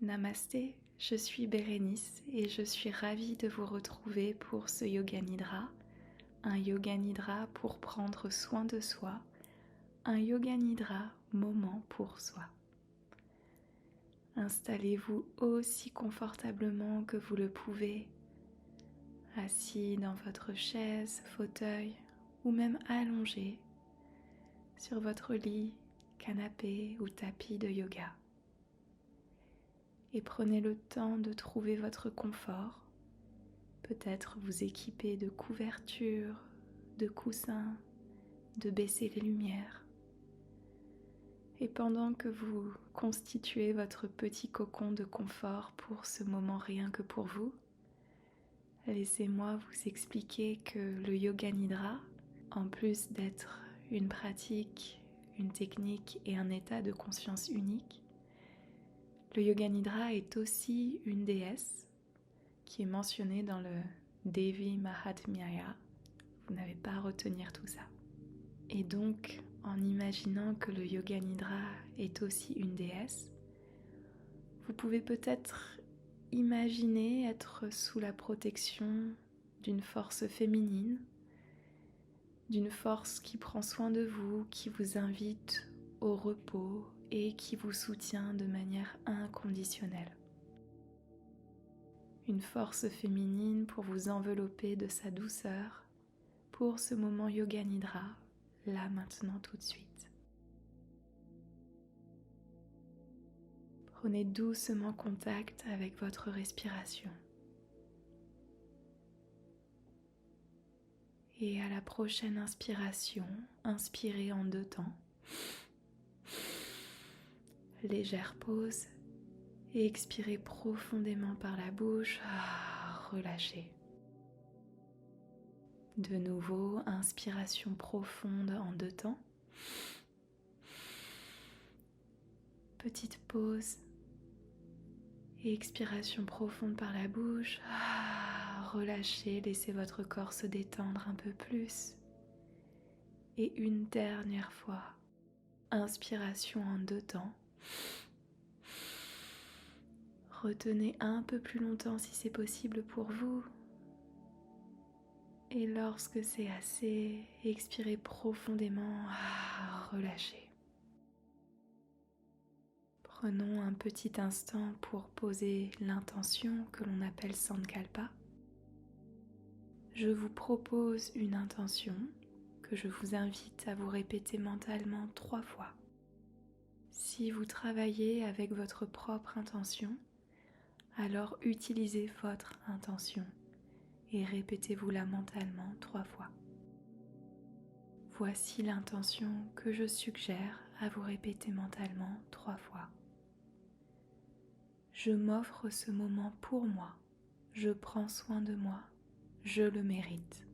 Namasté, je suis Bérénice et je suis ravie de vous retrouver pour ce Yoga Nidra, un Yoga Nidra pour prendre soin de soi, un Yoga Nidra moment pour soi. Installez-vous aussi confortablement que vous le pouvez, assis dans votre chaise, fauteuil ou même allongé sur votre lit, canapé ou tapis de yoga. Et prenez le temps de trouver votre confort, peut-être vous équiper de couvertures, de coussins, de baisser les lumières. Et pendant que vous constituez votre petit cocon de confort pour ce moment rien que pour vous, laissez-moi vous expliquer que le Yoga Nidra, en plus d'être une pratique, une technique et un état de conscience unique, le Yoga Nidra est aussi une déesse qui est mentionnée dans le Devi Mahatmyaya. Vous n'avez pas à retenir tout ça. Et donc, en imaginant que le Yoga Nidra est aussi une déesse, vous pouvez peut-être imaginer être sous la protection d'une force féminine, d'une force qui prend soin de vous, qui vous invite au repos et qui vous soutient de manière inconditionnelle. Une force féminine pour vous envelopper de sa douceur pour ce moment Yoga Nidra, là maintenant tout de suite. Prenez doucement contact avec votre respiration. Et à la prochaine inspiration, inspirez en 2 temps. Légère pause et expirez profondément par la bouche, relâchez. De nouveau, inspiration profonde en 2 temps. Petite pause et expiration profonde par la bouche. Relâchez, laissez votre corps se détendre un peu plus. Et une dernière fois, inspiration en 2 temps. Retenez un peu plus longtemps si c'est possible pour vous. Et lorsque c'est assez, expirez profondément, relâchez. Prenons un petit instant pour poser l'intention que l'on appelle Sankalpa. Je vous propose une intention que je vous invite à vous répéter mentalement 3 fois. Si vous travaillez avec votre propre intention, alors utilisez votre intention et répétez-vous-la mentalement 3 fois. Voici l'intention que je suggère à vous répéter mentalement 3 fois. Je m'offre ce moment pour moi, je prends soin de moi, je le mérite.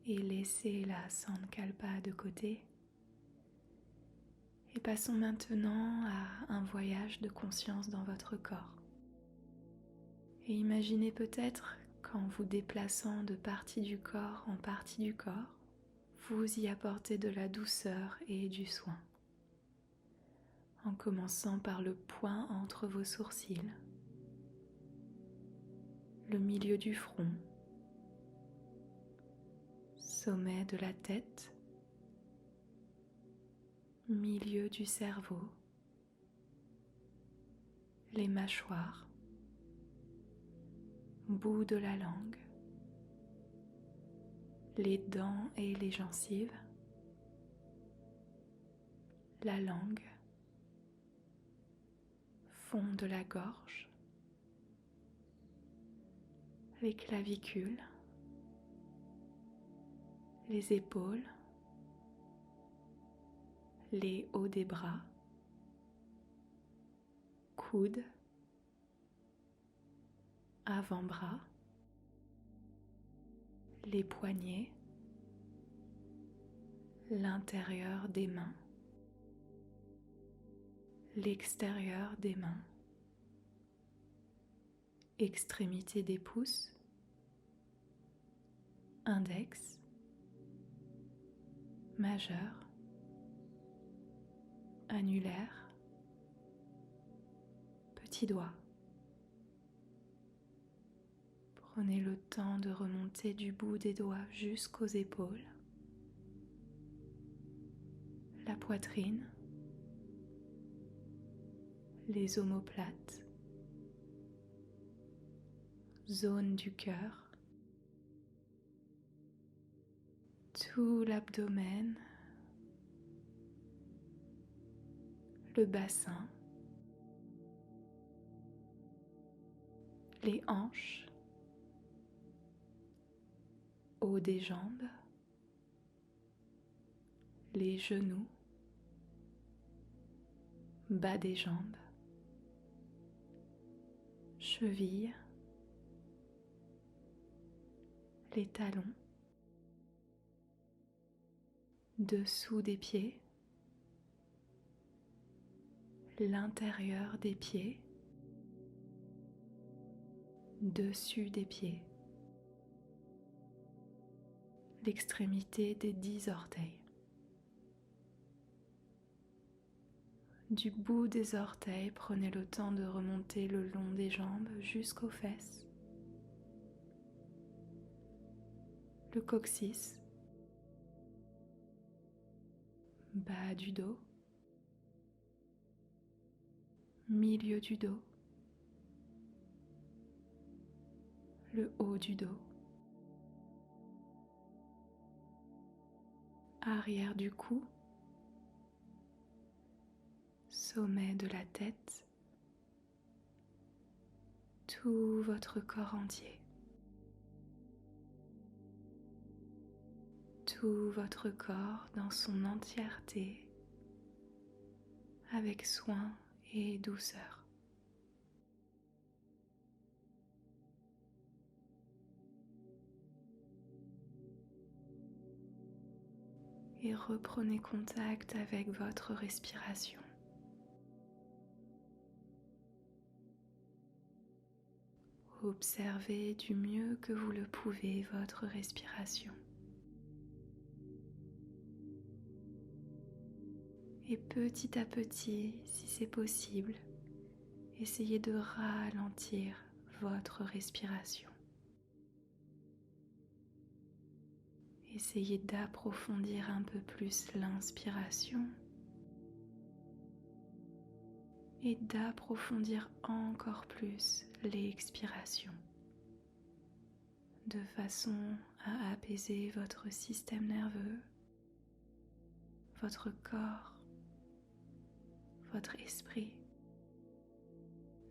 Et laissez la Sankalpa de côté. Et passons maintenant à un voyage de conscience dans votre corps. Et imaginez peut-être qu'en vous déplaçant de partie du corps en partie du corps, vous y apportez de la douceur et du soin. En commençant par le point entre vos sourcils, le milieu du front, sommet de la tête, milieu du cerveau, les mâchoires, bout de la langue, les dents et les gencives, la langue, fond de la gorge, les clavicules, les épaules, les hauts des bras, coudes, avant-bras, les poignets, l'intérieur des mains, l'extérieur des mains, extrémité des pouces, index, majeur, annulaire, petit doigt. Prenez le temps de remonter du bout des doigts jusqu'aux épaules, la poitrine, les omoplates, zone du cœur, tout l'abdomen, le bassin, les hanches, haut des jambes, les genoux, bas des jambes, chevilles, les talons, dessous des pieds, l'intérieur des pieds, dessus des pieds, l'extrémité des 10 orteils. Du bout des orteils, prenez le temps de remonter le long des jambes jusqu'aux fesses, le coccyx, bas du dos, milieu du dos, le haut du dos, arrière du cou, sommet de la tête, tout votre corps entier, tout votre corps dans son entièreté, avec soin et douceur. Et reprenez contact avec votre respiration. Observez du mieux que vous le pouvez votre respiration. Et petit à petit, si c'est possible, essayez de ralentir votre respiration. Essayez d'approfondir un peu plus l'inspiration et d'approfondir encore plus l'expiration, de façon à apaiser votre système nerveux, votre corps, votre esprit,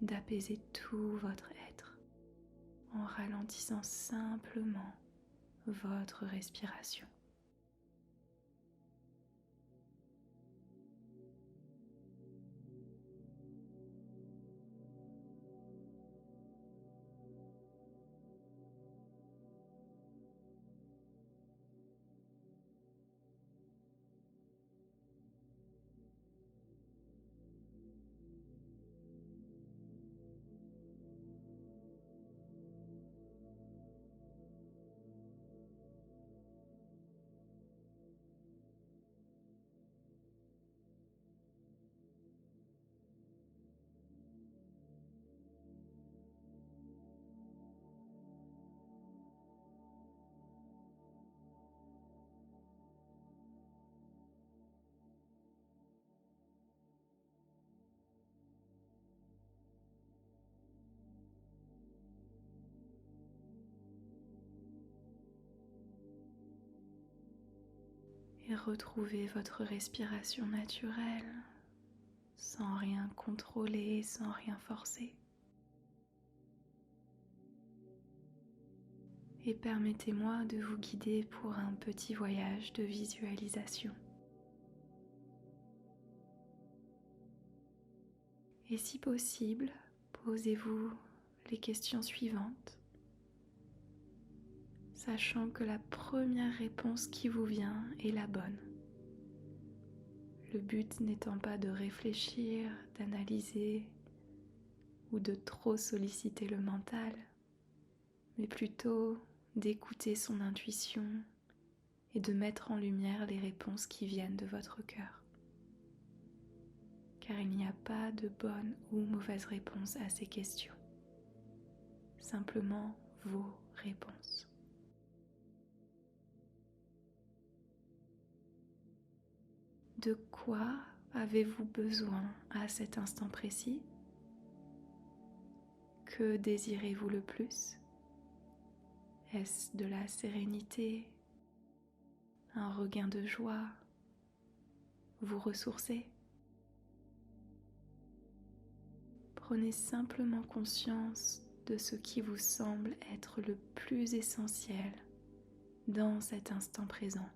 d'apaiser tout votre être en ralentissant simplement votre respiration. Et retrouvez votre respiration naturelle, sans rien contrôler, sans rien forcer. Et permettez-moi de vous guider pour un petit voyage de visualisation. Et si possible, posez-vous les questions suivantes. sachant que la première réponse qui vous vient est la bonne. Le but n'étant pas de réfléchir, d'analyser ou de trop solliciter le mental, mais plutôt d'écouter son intuition et de mettre en lumière les réponses qui viennent de votre cœur. Car il n'y a pas de bonne ou mauvaise réponse à ces questions, simplement vos réponses. De quoi avez-vous besoin à cet instant précis? Que désirez-vous le plus? Est-ce de la sérénité, un regain de joie, vous ressourcer? Prenez simplement conscience de ce qui vous semble être le plus essentiel dans cet instant présent.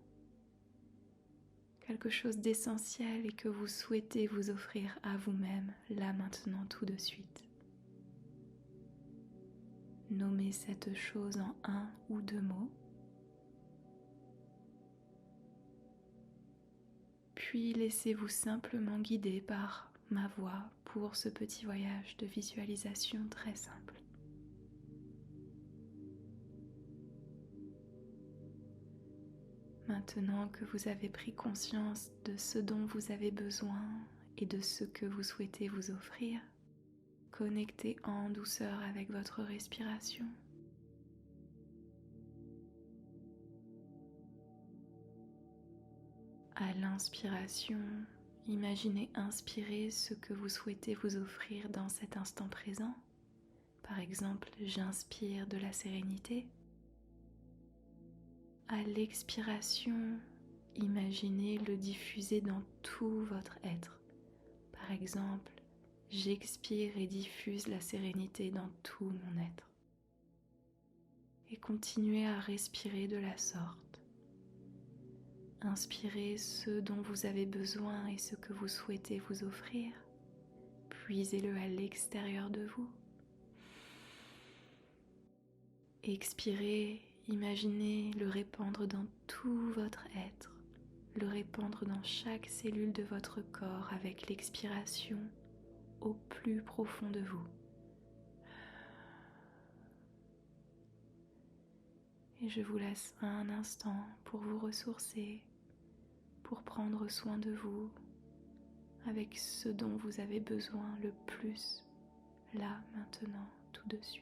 Quelque chose d'essentiel et que vous souhaitez vous offrir à vous-même, là maintenant, tout de suite. Nommez cette chose en 1 ou 2 mots. Puis laissez-vous simplement guider par ma voix pour ce petit voyage de visualisation très simple. Maintenant que vous avez pris conscience de ce dont vous avez besoin et de ce que vous souhaitez vous offrir, connectez en douceur avec votre respiration. À l'inspiration, imaginez inspirer ce que vous souhaitez vous offrir dans cet instant présent. Par exemple, j'inspire de la sérénité. À l'expiration, imaginez le diffuser dans tout votre être. Par exemple, j'expire et diffuse la sérénité dans tout mon être. Et continuez à respirer de la sorte. Inspirez ce dont vous avez besoin et ce que vous souhaitez vous offrir. Puisez-le à l'extérieur de vous. Expirez, imaginez le répandre dans tout votre être, le répandre dans chaque cellule de votre corps avec l'expiration au plus profond de vous. Et je vous laisse un instant pour vous ressourcer, pour prendre soin de vous avec ce dont vous avez besoin le plus, là, maintenant, tout de suite.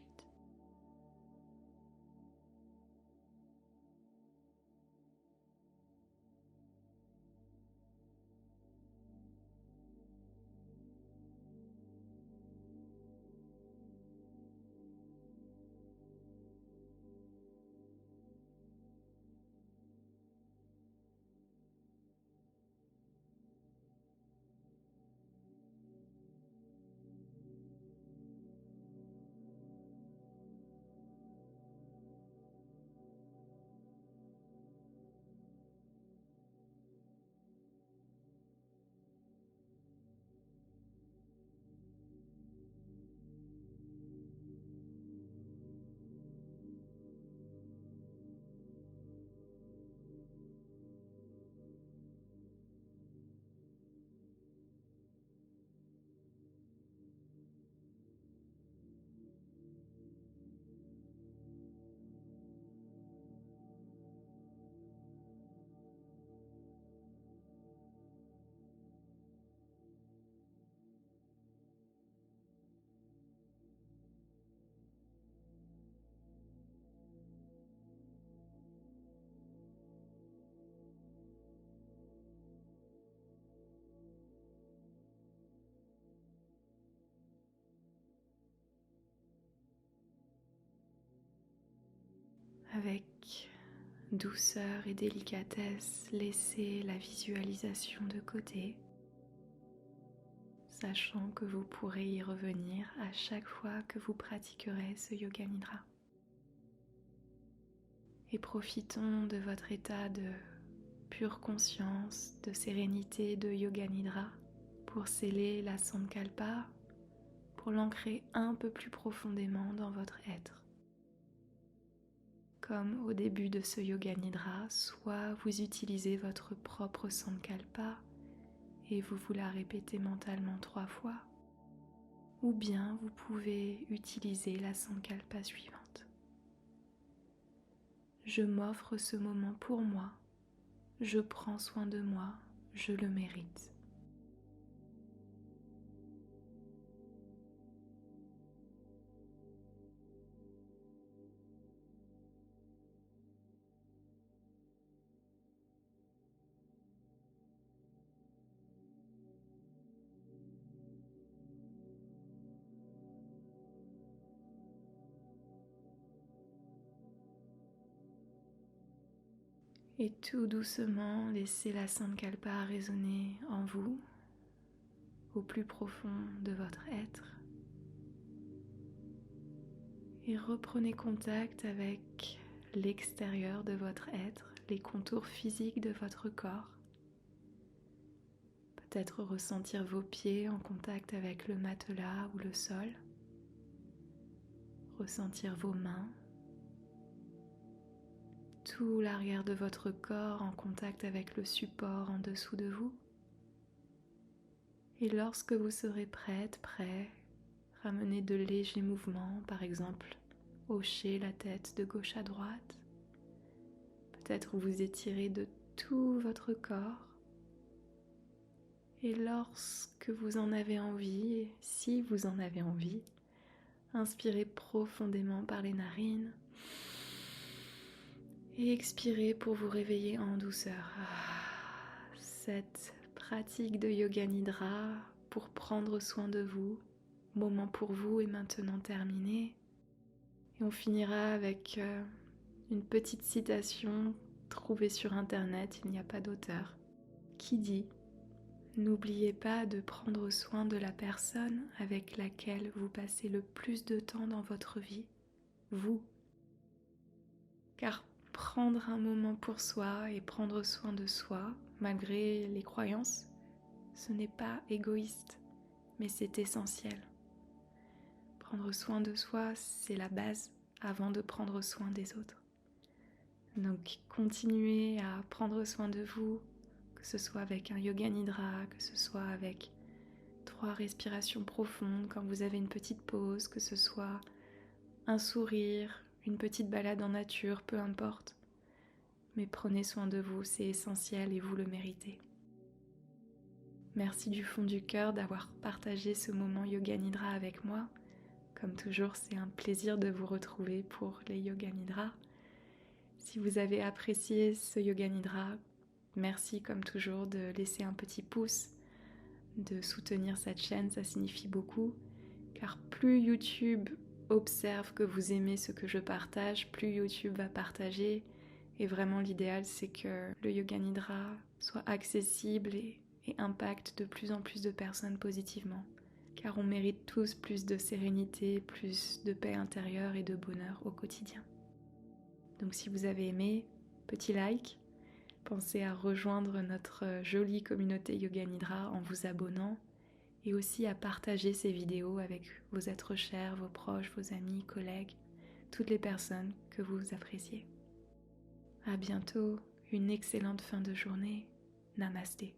Avec douceur et délicatesse, laissez la visualisation de côté, sachant que vous pourrez y revenir à chaque fois que vous pratiquerez ce Yoga Nidra. Et profitons de votre état de pure conscience, de sérénité de Yoga Nidra pour sceller la Sankalpa, pour l'ancrer un peu plus profondément dans votre être. comme au début de ce Yoga Nidra, soit vous utilisez votre propre Sankalpa et vous la répétez mentalement 3 fois, ou bien vous pouvez utiliser la Sankalpa suivante. Je m'offre ce moment pour moi, je prends soin de moi, je le mérite. Et tout doucement, laissez la Sankalpa résonner en vous, au plus profond de votre être. Et reprenez contact avec l'extérieur de votre être, les contours physiques de votre corps. Peut-être ressentir vos pieds en contact avec le matelas ou le sol. Ressentir vos mains. Tout l'arrière de votre corps en contact avec le support en dessous de vous. Et lorsque vous serez prête, prêt, ramenez de légers mouvements, par exemple, hocher la tête de gauche à droite. Peut-être vous étirez de tout votre corps. Et lorsque vous en avez envie, et si vous en avez envie, inspirez profondément par les narines. Et expirez pour vous réveiller en douceur. Cette pratique de Yoga Nidra pour prendre soin de vous, moment pour vous est maintenant terminée. Et on finira avec une petite citation trouvée sur internet, il n'y a pas d'auteur, qui dit « N'oubliez pas de prendre soin de la personne avec laquelle vous passez le plus de temps dans votre vie, vous. » Car prendre un moment pour soi et prendre soin de soi, malgré les croyances, ce n'est pas égoïste, mais c'est essentiel. Prendre soin de soi, c'est la base avant de prendre soin des autres. Donc continuez à prendre soin de vous, que ce soit avec un Yoga Nidra, que ce soit avec 3 respirations profondes quand vous avez une petite pause, que ce soit un sourire, une petite balade en nature, peu importe. Mais prenez soin de vous, c'est essentiel et vous le méritez. Merci du fond du cœur d'avoir partagé ce moment Yoga Nidra avec moi. Comme toujours, c'est un plaisir de vous retrouver pour les Yoga Nidra. Si vous avez apprécié ce Yoga Nidra, merci comme toujours de laisser un petit pouce, de soutenir cette chaîne, ça signifie beaucoup. Car plus YouTube observe que vous aimez ce que je partage, plus YouTube va partager. Et vraiment l'idéal c'est que le Yoga Nidra soit accessible et impacte de plus en plus de personnes positivement. Car on mérite tous plus de sérénité, plus de paix intérieure et de bonheur au quotidien. Donc si vous avez aimé, petit like, pensez à rejoindre notre jolie communauté Yoga Nidra en vous abonnant et aussi à partager ces vidéos avec vos êtres chers, vos proches, vos amis, collègues, toutes les personnes que vous appréciez. À bientôt, une excellente fin de journée. Namasté.